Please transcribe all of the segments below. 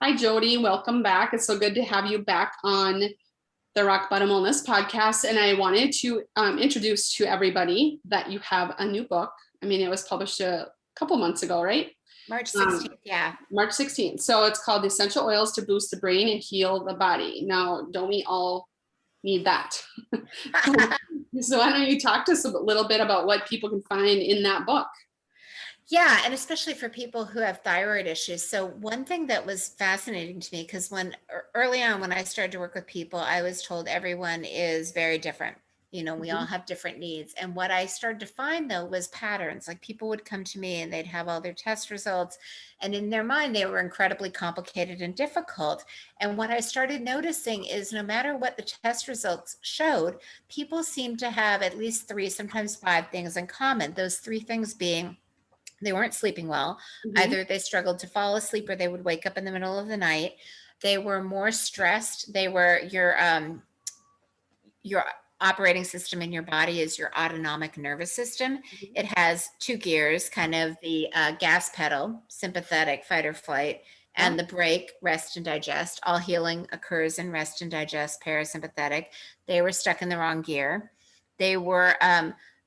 Hi, Jodi. Welcome back. It's so good to have you back on the Rock Bottom Wellness podcast. And I wanted to introduce to everybody that you have a new book. I mean, it was published a couple months ago, right? March Um, 16th, yeah. March 16th. So it's called The Essential Oils to Boost the Brain and Heal the Body. Now, don't we all need that? So why don't you talk to us a little bit about what people can find in that book? Yeah, and especially for people who have thyroid issues. So one thing that was fascinating to me, because early on when I started to work with people, I was told everyone is very different. We all Mhm. have different needs. And what I started to find though was patterns. Like people would come to me and they'd have all their test results, and in their mind they were incredibly complicated and difficult. And what I started noticing is no matter what the test results showed, people seemed to have at least three, sometimes five things in common. Those three things being they weren't sleeping well. Mhm. Either they struggled to fall asleep or they would wake up in the middle of the night. They were more stressed. They were your operating system in your body is your autonomic nervous system. Mhm. It has two gears, kind of the gas pedal, sympathetic, fight or flight, Yeah. and the brake, rest and digest. All healing occurs in rest and digest, parasympathetic. They were stuck in the wrong gear. They were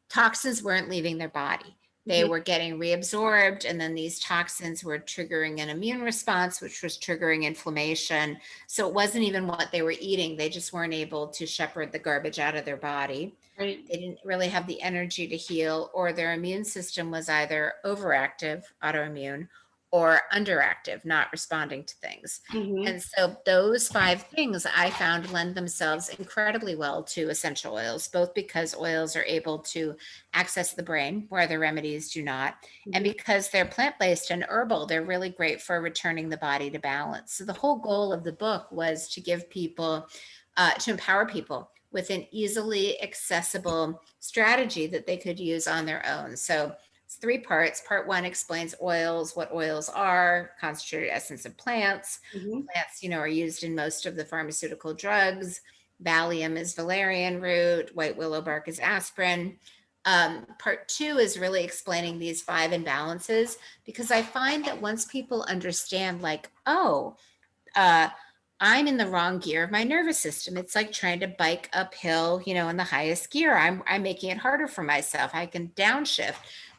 toxins weren't leaving their body. They Mhm. were getting reabsorbed, and then these toxins were triggering an immune response, which was triggering inflammation. So it wasn't even what they were eating. They just weren't able to shepherd the garbage out of their body. Right. They didn't really have the energy to heal, or their immune system was either overactive, autoimmune, or underactive, not responding to things. Mhm. And so those five things I found lend themselves incredibly well to essential oils, both because oils are able to access the brain where the remedies do not, and Mhm. because they're plant-based and herbal, they're really great for returning the body to balance. So the whole goal of the book was to give people, to empower people with an easily accessible strategy that they could use on their own. So it's three parts. Part one explains oils, what oils are, concentrated essence of plants. Mhm. Plants, are used in most of the pharmaceutical drugs. Valium is valerian root, white willow bark is aspirin. Part two is really explaining these five imbalances, because I find that once people understand, like, oh, uh, I'm in the wrong gear of my nervous system. It's like trying to bike uphill, in the highest gear. I'm making it harder for myself. I can downshift.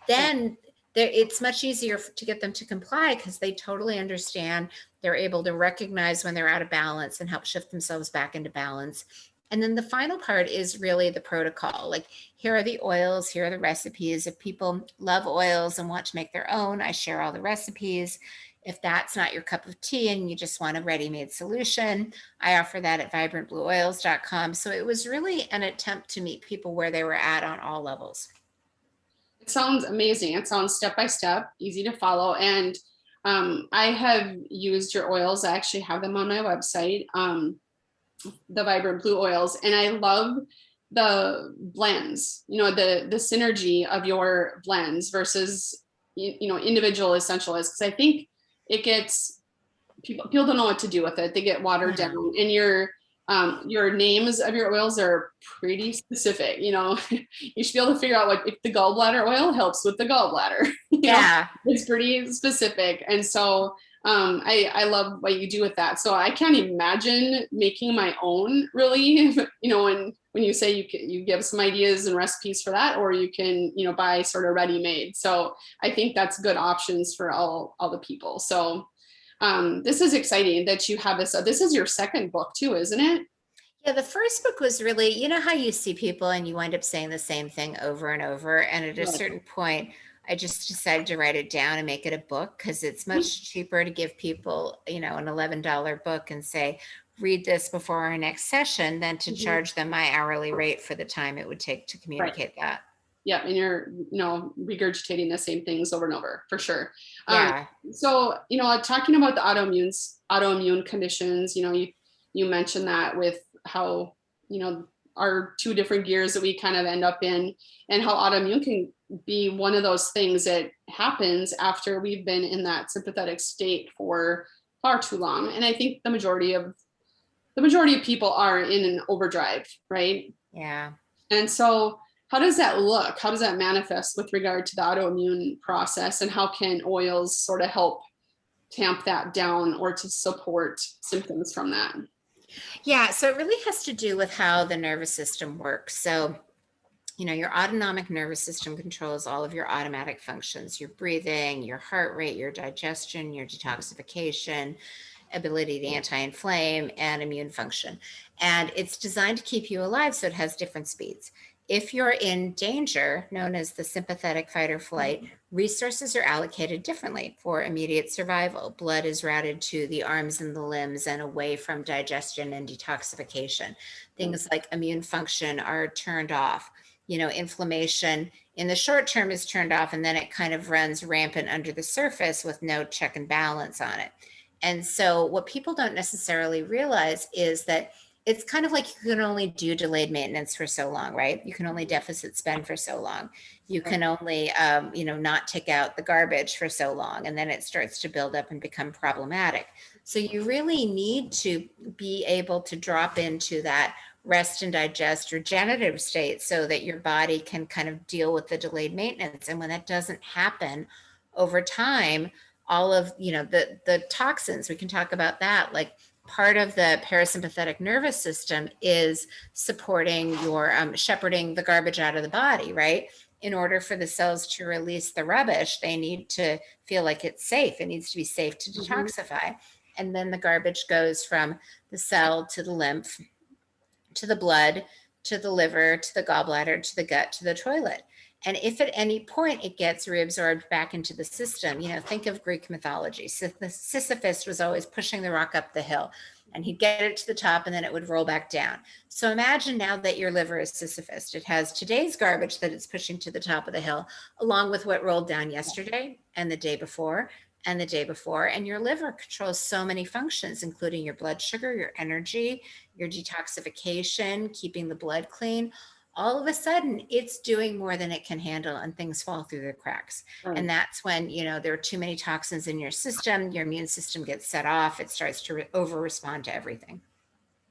Yeah. Then it's much easier to get them to comply because they totally understand. They're able to recognize when they're out of balance and help shift themselves back into balance. And then the final part is really the protocol. Like, here are the oils, here are the recipes. If people love oils and want to make their own, I share all the recipes. If that's not your cup of tea and you just want a ready-made solution, I offer that at vibrantblueoils.com. So it was really an attempt to meet people where they were at on all levels. It sounds amazing. It sounds step by step, easy to follow. And I have used your oils. I actually have them on my website, the Vibrant Blue oils, and I love the blends. The synergy of your blends versus individual essential oils, because I think it gets people don't know what to do with it. They get watered down, Mhm. and your names of your oils are pretty specific. You should be able to figure out what if the gallbladder oil helps with the gallbladder. Yeah. It's pretty specific, and so I love what you do with that. So I can't imagine making my own, really. When you say you give some ideas and recipes for that, or you can buy sort of ready made. So I think that's good options for all the people. So this is exciting that you have this. This is your second book too, isn't it? Yeah, the first book was really, how you see people and you wind up saying the same thing over and over. And at a Right. certain point, I just decided to write it down and make it a book because it's much cheaper to give people, an $11 book and say, read this before our next session than to Mhm. charge them my hourly rate for the time it would take to Right. communicate that. Yeah, and you're regurgitating the same things over and over for sure. Um, Yeah. so talking about the autoimmune conditions, you mentioned that with how our two different gears that we kind of end up in, and how autoimmune can be one of those things that happens after we've been in that sympathetic state for far too long. And I think the majority of people are in an overdrive, right? Yeah. And so, how does that look? How does that manifest with regard to the autoimmune process? And how can oils sort of help, tamp that down or to support symptoms from that? Yeah, so it really has to do with how the nervous system works. So, your autonomic nervous system controls all of your automatic functions, your breathing, your heart rate, your digestion, your detoxification, ability to anti-inflame, and immune function. And it's designed to keep you alive, so it has different speeds. If you're in danger, known as the sympathetic fight or flight, resources are allocated differently. For immediate survival, blood is routed to the arms and the limbs and away from digestion and detoxification. Things like immune function are turned off. Inflammation in the short term is turned off, and then it kind of runs rampant under the surface with no check and balance on it. And so, what people don't necessarily realize is that it's kind of like you can only do delayed maintenance for so long, right? You can only deficit spend for so long. You can only, not take out the garbage for so long, and then it starts to build up and become problematic. So, you really need to be able to drop into that rest and digest regenerative state so that your body can kind of deal with the delayed maintenance. And when that doesn't happen over time, all of the toxins, we can talk about that. Like, part of the parasympathetic nervous system is supporting your shepherding the garbage out of the body, right? In order for the cells to release the rubbish, they need to feel like it's safe. It needs to be safe to Mhm. detoxify. And then the garbage goes from the cell to the lymph, to the blood, to the liver, to the gallbladder, to the gut, to the toilet. And if at any point it gets reabsorbed back into the system, think of Greek mythology. So the Sisyphus was always pushing the rock up the hill, and he'd get it to the top and then it would roll back down. So imagine now that your liver is Sisyphus. It has today's garbage that it's pushing to the top of the hill, along with what rolled down yesterday and the day before and the day before. And your liver controls so many functions, including your blood sugar, your energy, your detoxification, keeping the blood clean. All of a sudden, it's doing more than it can handle, and things fall through the cracks. Right. And that's when, there are too many toxins in your system, your immune system gets set off, it starts to over respond to everything.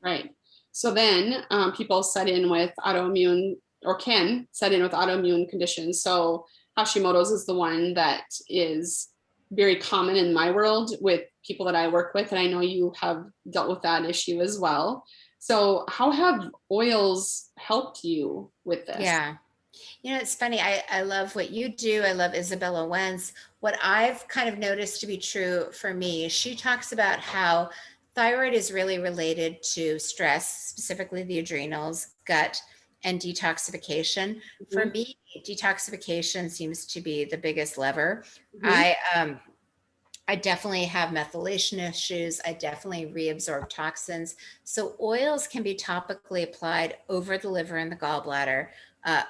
Right. So then people set in with autoimmune or can set in with autoimmune conditions. So Hashimoto's is the one that is very common in my world with people that I work with. And I know you have dealt with that issue as well. So how have oils helped you with this? Yeah. It's funny. I love what you do. I love Isabella Wentz. What I've kind of noticed to be true for me, she talks about how thyroid is really related to stress, specifically the adrenals, gut, and detoxification. For Mhm. me, detoxification seems to be the biggest lever. Mhm. I definitely have methylation issues. I definitely reabsorb toxins. So oils can be topically applied over the liver and the gallbladder,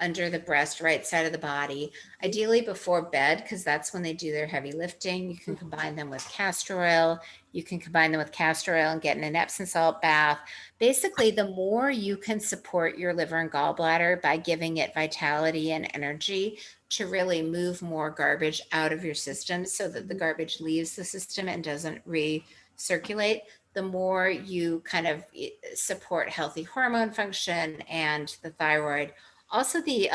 under the breast, right side of the body, ideally before bed, because that's when they do their heavy lifting. You can combine them with castor oil. You can combine them with castor oil and get in an Epsom salt bath. Basically, the more you can support your liver and gallbladder by giving it vitality and energy, to really move more garbage out of your system so that the garbage leaves the system and doesn't recirculate, the more you kind of support healthy hormone function and the thyroid. Also, the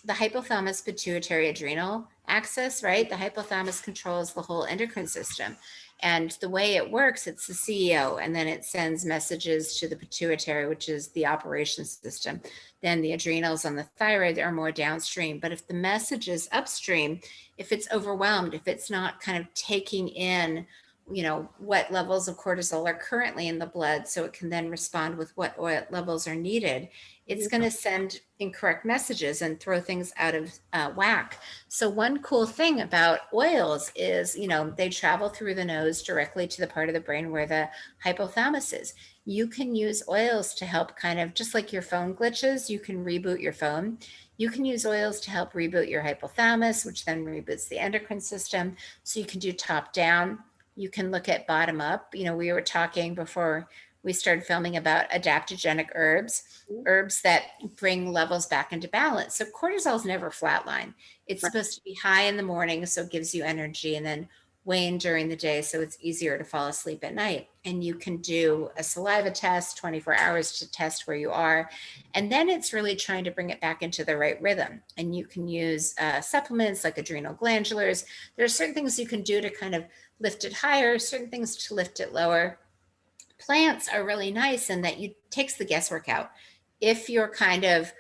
hypothalamus pituitary adrenal axis, right? The hypothalamus controls the whole endocrine system. And the way it works, it's the CEO, and then it sends messages to the pituitary, which is the operations system. Then the adrenals and the thyroid are more downstream. But if the message is upstream, if it's overwhelmed, if it's not kind of taking in, what levels of cortisol are currently in the blood, so it can then respond with what oil levels are needed, it's going to send incorrect messages and throw things out of whack. So one cool thing about oils is, they travel through the nose directly to the part of the brain where the hypothalamus is. You can use oils to help, kind of just like your phone glitches, you can reboot your phone. You can use oils to help reboot your hypothalamus, which then reboots the endocrine system. So you can do top down. You can look at bottom up. We were talking before we started filming about adaptogenic herbs that bring levels back into balance. So cortisol is never flatline. It's Right. supposed to be high in the morning, so it gives you energy, and then wane during the day, so it's easier to fall asleep at night. And you can do a saliva test 24 hours to test where you are. And then it's really trying to bring it back into the right rhythm. And you can use supplements like adrenal glandulars. There are certain things you can do to kind of lift it higher, certain things to lift it lower. Plants are really nice in that you takes the guesswork out. If you're kind of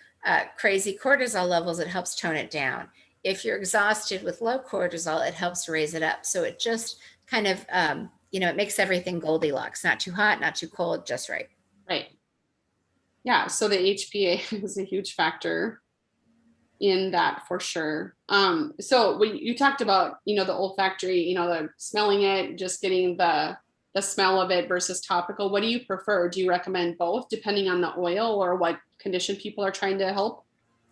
crazy cortisol levels, it helps tone it down. If you're exhausted with low cortisol, it helps raise it up. So it just kind of, it makes everything Goldilocks, not too hot, not too cold, just right. Right. Yeah. So the HPA is a huge factor in that for sure. So when you talked about, the olfactory, the smelling it, just getting the smell of it versus topical, what do you prefer? Do you recommend both depending on the oil or what condition people are trying to help?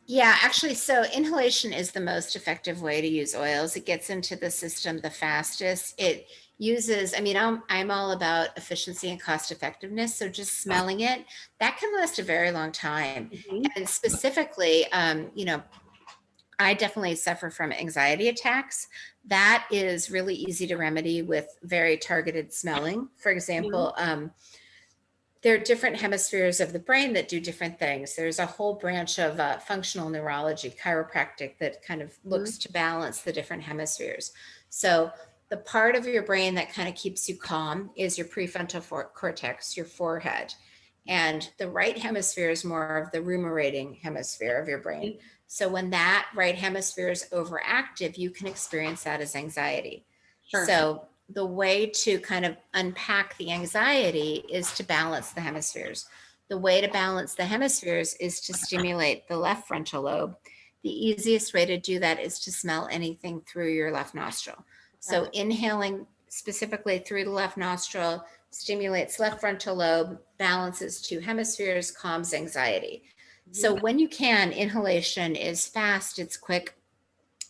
Yeah, actually, so inhalation is the most effective way to use oils. It gets into the system the fastest. It uses, I'm all about efficiency and cost effectiveness. So just smelling it, that can last a very long time. Mhm. And specifically, I definitely suffer from anxiety attacks. That is really easy to remedy with very targeted smelling. For Mhm. example, there are different hemispheres of the brain that do different things. There's a whole branch of functional neurology, chiropractic, that kind of Mhm. looks to balance the different hemispheres. So the part of your brain that kind of keeps you calm is your prefrontal cortex, your forehead. And the right hemisphere is more of the ruminating hemisphere of your brain. So when that right hemisphere is overactive, you can experience that as anxiety. Sure. So the way to kind of unpack the anxiety is to balance the hemispheres. The way to balance the hemispheres is to stimulate the left frontal lobe. The easiest way to do that is to smell anything through your left nostril. So inhaling specifically through the left nostril stimulates left frontal lobe, balances two hemispheres, calms anxiety. So Mhm. when you can, inhalation is fast, it's quick.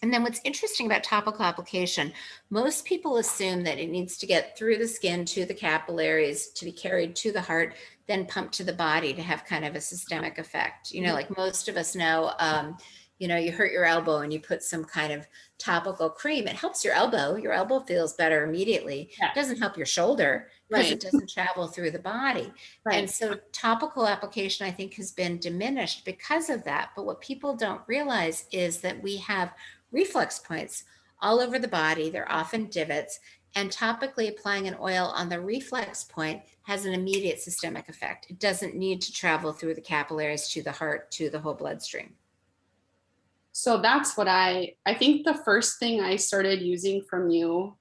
And then what's interesting about topical application, most people assume that it needs to get through the skin to the capillaries to be carried to the heart, then pumped to the body to have kind of a systemic effect. Like most of us know, you hurt your elbow and you put some kind of topical cream. It helps your elbow. Your elbow feels better immediately. It Yes. doesn't help your shoulder because Right. it doesn't travel through the body. And Right. so topical application, I think, has been diminished because of that. But what people don't realize is that we have reflex points all over the body. They're often divots, and topically applying an oil on the reflex point has an immediate systemic effect. It doesn't need to travel through the capillaries to the heart, to the whole bloodstream. So that's what I think the first thing I started using from you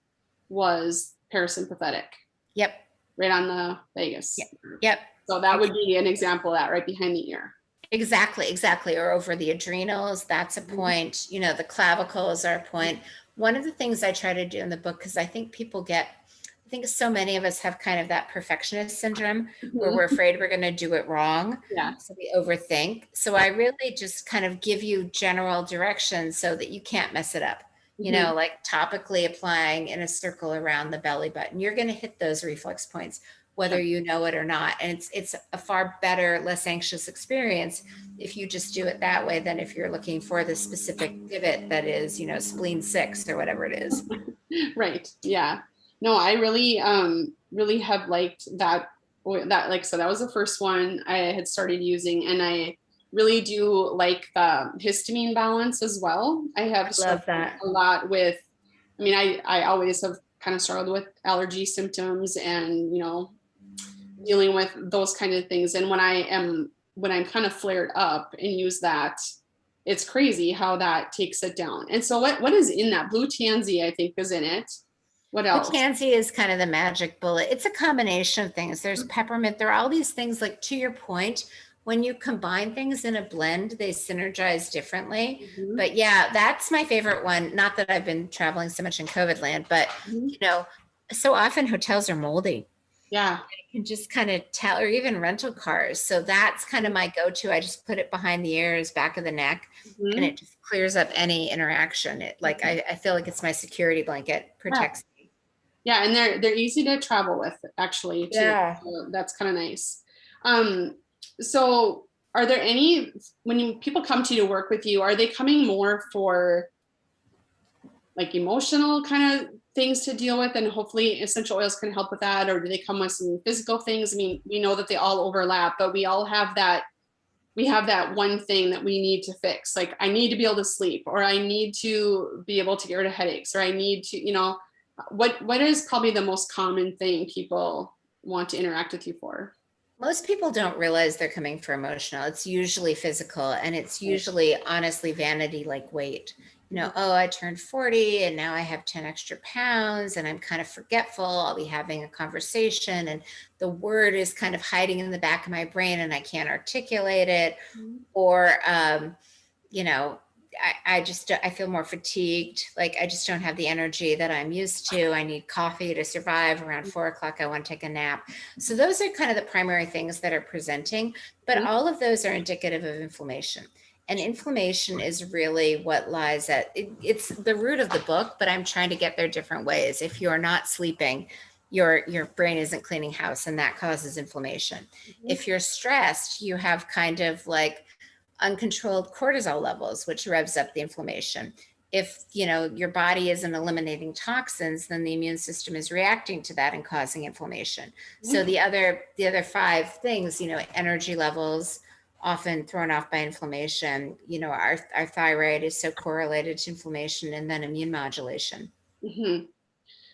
was parasympathetic, Yep. right on the Yep. vagus. Yep. So that would be an example of that right behind the ear. Exactly. Or over the adrenals, that's a Mhm. point. The clavicles are a point. One of the things I try to do in the book, because I think I think so many of us have kind of that perfectionist syndrome where we're Mhm. afraid we're going to do it wrong. Yeah. So we overthink. So I really just kind of give you general directions so that you can't mess it up. Mhm. Like topically applying in a circle around the belly button. You're going to hit those reflex points whether Sure. you know it or not. And it's a far better, less anxious experience if you just do it that way than if you're looking for the specific divot that is, spleen 6 or whatever it is. Right. Yeah. No, I really have liked that that like so that was the first one I had started using, and I really do like the histamine balance as well. I I have love struggled that. a lot with, I always have kind of struggled with allergy symptoms and, dealing with those kind of things. And when I'm kind of flared up and use that, it's crazy how that takes it down. And so what is in that? Blue tansy, I think, is in it. What The else? tansy is kind of the magic bullet. It's a combination of things. There's peppermint. There are all these things, like to your point, when you combine things in a blend, they synergize differently. Mhm. But yeah, that's my favorite one. Not that I've been traveling so much in COVID land, but Mhm. you know, so often hotels are moldy. Yeah. You can just kind of tell, or even rental cars. So that's kind of my go-to. I just put it behind the ears, back of the neck, and Mhm. it just clears up any interaction. It like I feel like it's my security blanket, Yeah. protects me. Yeah, and they're easy to travel with actually too. Yeah. So that's kind of nice. Um, so are there any when people come to you to work with you, are they coming more for like emotional kind of things to deal with, and hopefully essential oils can help with that? Or do they come with some physical things? I mean, we know that they all overlap, but we all have that, we have that one thing that we need to fix. Like, I need to be able to sleep, or I need to be able to get rid of headaches, or I need to, you know, what is probably the most common thing people want to interact with you for? Most people don't realize they're coming for emotional. It's usually physical, and it's usually honestly vanity, like weight. You know, oh, I turned 40 and now I have 10 extra pounds and I'm kind of forgetful. I'll be having a conversation and the word is kind of hiding in the back of my brain and I can't articulate it. Or, you know, I feel more fatigued. Like I just don't have the energy that I'm used to. I need coffee to survive. Around 4 o'clock, I want to take a nap. So those are kind of the primary things that are presenting, but all of those are indicative of inflammation. And inflammation is really what lies at it's the root of the book, but I'm trying to get there different ways. If you're not sleeping, your brain isn't cleaning house, and that causes inflammation. If you're stressed, you have kind of like uncontrolled cortisol levels, which revs up the inflammation. If you know your body isn't eliminating toxins, then the immune system is reacting to that and causing inflammation. So the other five things, you know, energy levels, often thrown off by inflammation. You know, our thyroid is so correlated to inflammation, and then immune modulation. Mm-hmm.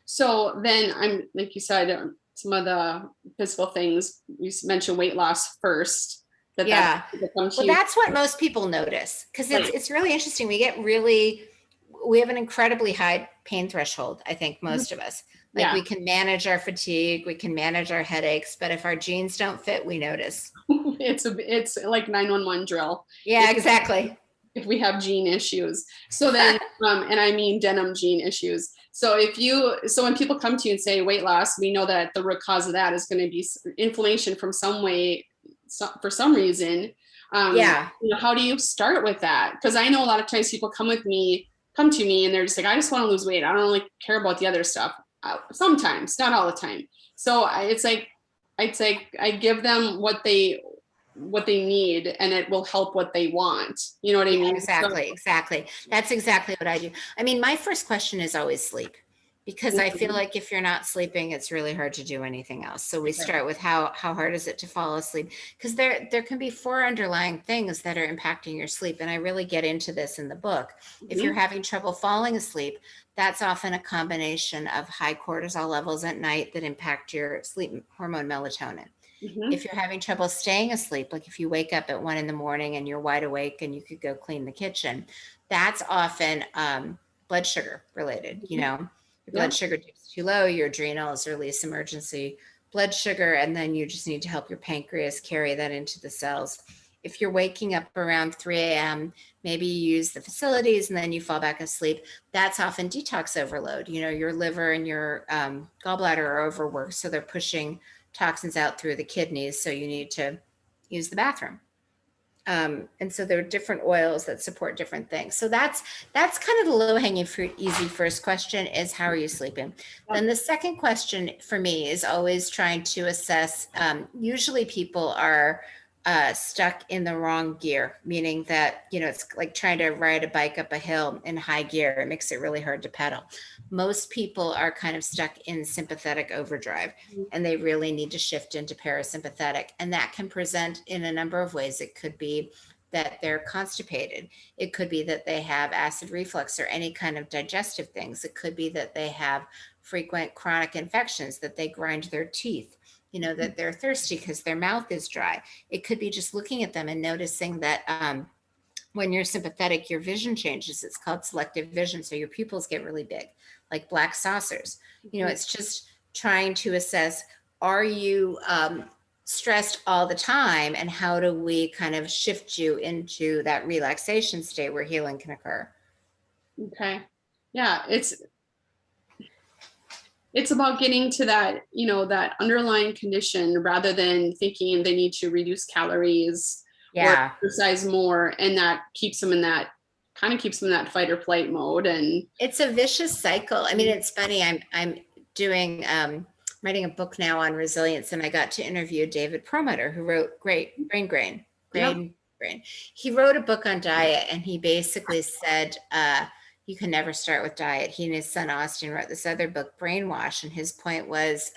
So then I'm, like you said, some of the physical things, you mentioned weight loss first, Yeah. Well, you. that's what most people notice, because Right. it's really interesting. We have an incredibly high pain threshold, I think, most of us. Like Yeah. we can manage our fatigue, we can manage our headaches, but if our genes don't fit, we notice. It's like 911 drill. Yeah, exactly. If we have gene issues. So then, and I mean denim gene issues. So so when people come to you and say weight loss, we know that the root cause of that is going to be inflammation from some way, for some reason. Yeah. You know, how do you start with that? Because I know a lot of times people come to me, and they're just like, I just want to lose weight. I don't really care about the other stuff. Sometimes, not all the time. So it's like, I give them what they need, and it will help what they want. You know what I Yeah, mean? exactly. That's exactly what I do. I mean, my first question is always sleep, because I feel like if you're not sleeping, it's really hard to do anything else. So we start with how hard is it to fall asleep? Because there can be four underlying things that are impacting your sleep. And I really get into this in the book. If you're having trouble falling asleep, that's often a combination of high cortisol levels at night that impact your sleep hormone melatonin. If you're having trouble staying asleep, like if you wake up at 1 a.m. and you're wide awake and you could go clean the kitchen, that's often blood sugar related. You know, your blood sugar dips too low, your adrenals release emergency blood sugar, and then you just need to help your pancreas carry that into the cells. If you're waking up around 3 a.m., maybe you use the facilities and then you fall back asleep. That's often detox overload. You know, your liver and your gallbladder are overworked, so they're pushing toxins out through the kidneys, so you need to use the bathroom. And so there are different oils that support different things. So that's kind of the low-hanging fruit, easy first question is, how are you sleeping? Then the second question for me is always trying to assess, usually people are stuck in the wrong gear, meaning that, you know, it's like trying to ride a bike up a hill in high gear. It makes it really hard to pedal. Most people are kind of stuck in sympathetic overdrive, and they really need to shift into parasympathetic. And that can present in a number of ways. It could be that they're constipated. It could be that they have acid reflux or any kind of digestive things. It could be that they have frequent chronic infections, that they grind their teeth, you know, that they're thirsty because their mouth is dry. It could be just looking at them and noticing that when you're sympathetic, your vision changes. It's called selective vision. So your pupils get really big, like black saucers. You know, it's just trying to assess, are you stressed all the time? And how do we kind of shift you into that relaxation state where healing can occur? Okay. Yeah, it's about getting to that, you know, that underlying condition, rather than thinking they need to reduce calories or Yeah. exercise more, and that keeps them in that fight or flight mode. And It's a vicious cycle. I mean, it's funny. I'm doing writing a book now on resilience, and I got to interview David Perlmutter, who wrote yep. Grain Brain. He wrote a book on diet, and he basically said you can never start with diet. He and his son Austin wrote this other book, Brainwash, and his point was,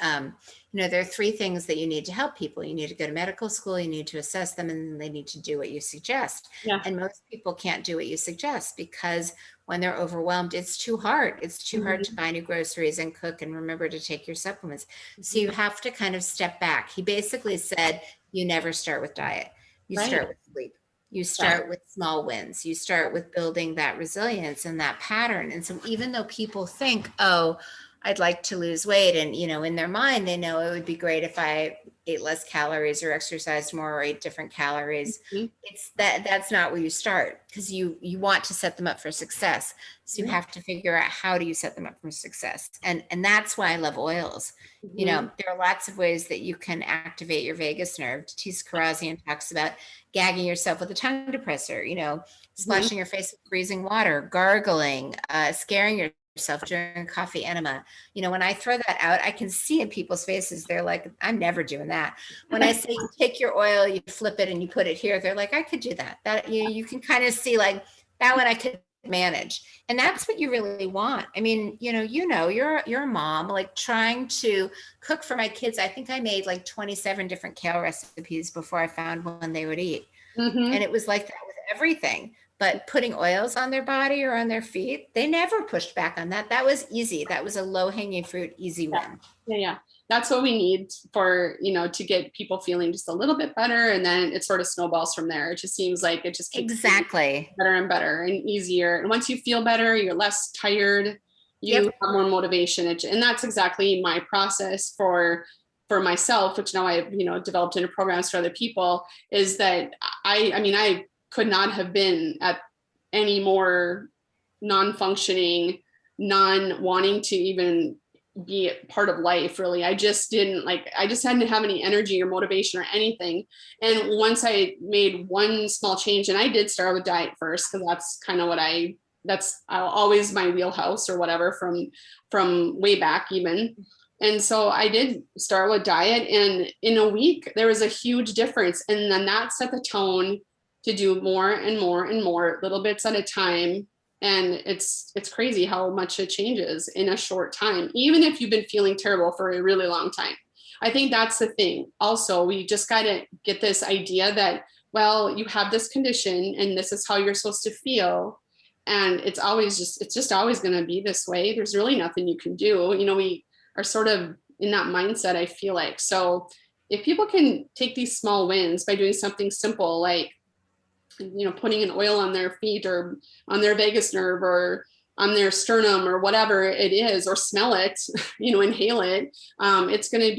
there are three things that you need to help people. You need to go to medical school, you need to assess them, and then they need to do what you suggest. Yeah. And most people can't do what you suggest because when they're overwhelmed, it's too hard. It's too hard to buy new groceries and cook and remember to take your supplements. So you have to kind of step back. He basically said, you never start with diet. You Right. start with sleep. You start with small wins. You start with building that resilience and that pattern. And so even though people think, oh, I'd like to lose weight, and in their mind they know it would be great if I ate less calories or exercised more or ate different calories. Mhm. It's that's not where you start, because you want to set them up for success. So you have to figure out, how do you set them up for success? And that's why I love oils. Mhm. There are lots of ways that you can activate your vagus nerve. Tiz Karazian talks about gagging yourself with a tongue depressor, Mhm. splashing your face with freezing water, gargling, scaring yourself during coffee enema. When I throw that out, I can see in people's faces, they're like, I'm never doing that. When I say you take your oil, you flip it and you put it here, they're like, I could do that. That you can kind of see, like, that one I could manage. And that's what you really want. I mean, you're a mom, like, trying to cook for my kids. I think I made like 27 different kale recipes before I found one they would eat. And Mhm. it was like that with everything. But putting oils on their body or on their feet, they never pushed back on that. That was easy. That was a low hanging fruit, easy Yeah. win. Yeah, yeah. That's what we need for, to get people feeling just a little bit better. And then it sort of snowballs from there. It just seems like it just keeps getting Exactly. better and better and easier. And once you feel better, you're less tired, you Yep. have more motivation. And that's exactly my process for myself, which now I've, developed into programs for other people, is that I could not have been at any more non-functioning, non-wanting to even be part of life, really. I just didn't like, I just hadn't have any energy or motivation or anything. And once I made one small change, and I did start with diet first, because that's kind of what that's always my wheelhouse or whatever, from way back even. And so I did start with diet, and in a week there was a huge difference. And then that set the tone to do more and more and more little bits at a time. And it's crazy how much it changes in a short time, even if you've been feeling terrible for a really long time. I think that's the thing. Also, we just got to get this idea that, well, you have this condition and this is how you're supposed to feel, and it's just always going to be this way. There's really nothing you can do. We are sort of in that mindset, I feel like. So if people can take these small wins by doing something simple, like, putting an oil on their feet or on their vagus nerve or on their sternum or whatever it is, or smell it, inhale it. It's going to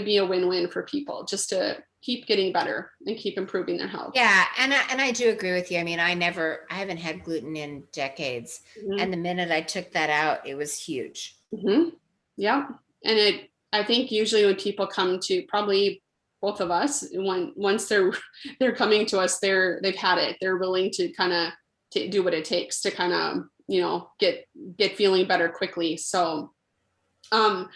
be a win-win for people, just to keep getting better and keep improving their health. Yeah, and I do agree with you. I mean, I haven't had gluten in decades, Mm-hmm. and the minute I took that out, it was huge. Mm-hmm. Yeah. And I think usually when people come to, probably both of us, once they're coming to us, they've had it. They're willing to kind of do what it takes to kind of, get feeling better quickly. So, how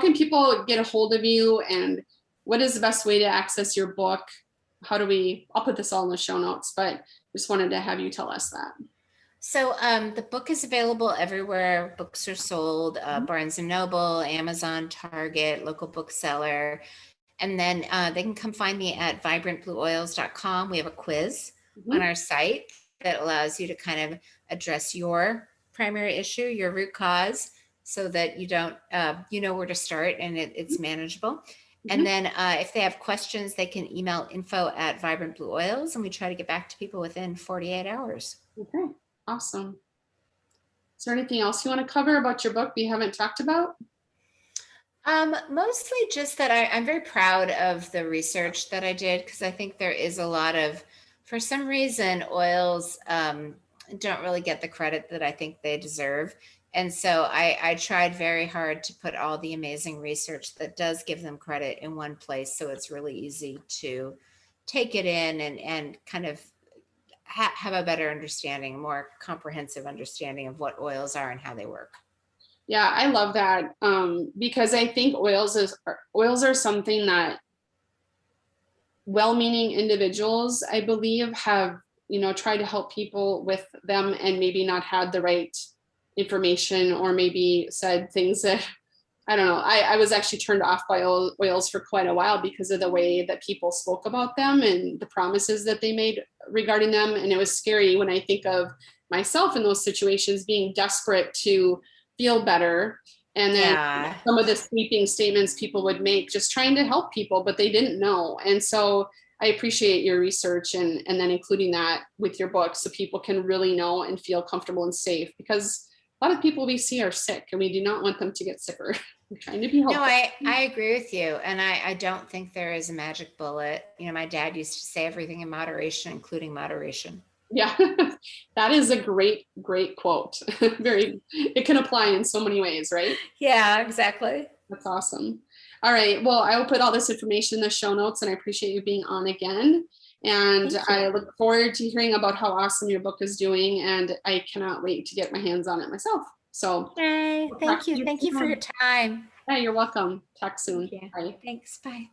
can people get a hold of you, and what is the best way to access your book? I'll put this all in the show notes, but just wanted to have you tell us that. So the book is available everywhere books are sold, Barnes and Noble, Amazon, Target, local bookseller. And then they can come find me at vibrantblueoils.com. We have a quiz on Mhm. our site that allows you to kind of address your primary issue, your root cause, so that you don't, you know where to start, and it's manageable. And Mhm. then if they have questions, they can email info@vibrantblueoils, and we try to get back to people within 48 hours. Okay, awesome. Is there anything else you want to cover about your book we haven't talked about? Mostly just that I'm very proud of the research that I did, because I think there is a lot of, for some reason, oils don't really get the credit that I think they deserve. And so I tried very hard to put all the amazing research that does give them credit in one place. So it's really easy to take it in and kind of have a better understanding, a more comprehensive understanding of what oils are and how they work. Yeah, I love that, because I think oils are something that well-meaning individuals, I believe, have tried to help people with them and maybe not had the right information, or maybe said things that, I don't know. I was actually turned off by oils for quite a while because of the way that people spoke about them and the promises that they made regarding them. And it was scary when I think of myself in those situations, being desperate to feel better. And then Yeah. some of the sweeping statements people would make, just trying to help people, but they didn't know. And so I appreciate your research and then including that with your book, so people can really know and feel comfortable and safe, because a lot of people we see are sick and we do not want them to get sicker. We're trying to be No, helpful. I agree with you. And I don't think there is a magic bullet. My dad used to say everything in moderation, including moderation. Yeah, that is a great, great quote. It can apply in so many ways, right? Yeah, exactly. That's awesome. All right. Well, I will put all this information in the show notes, and I appreciate you being on again. And Thank I you. look forward to hearing about how awesome your book is doing. And I cannot wait to get my hands on it myself. So Yay. we'll talk Thank to you. you Thank you for your soon. time. Yeah, you're welcome. Talk Thank soon. you. Bye. Thanks. Bye.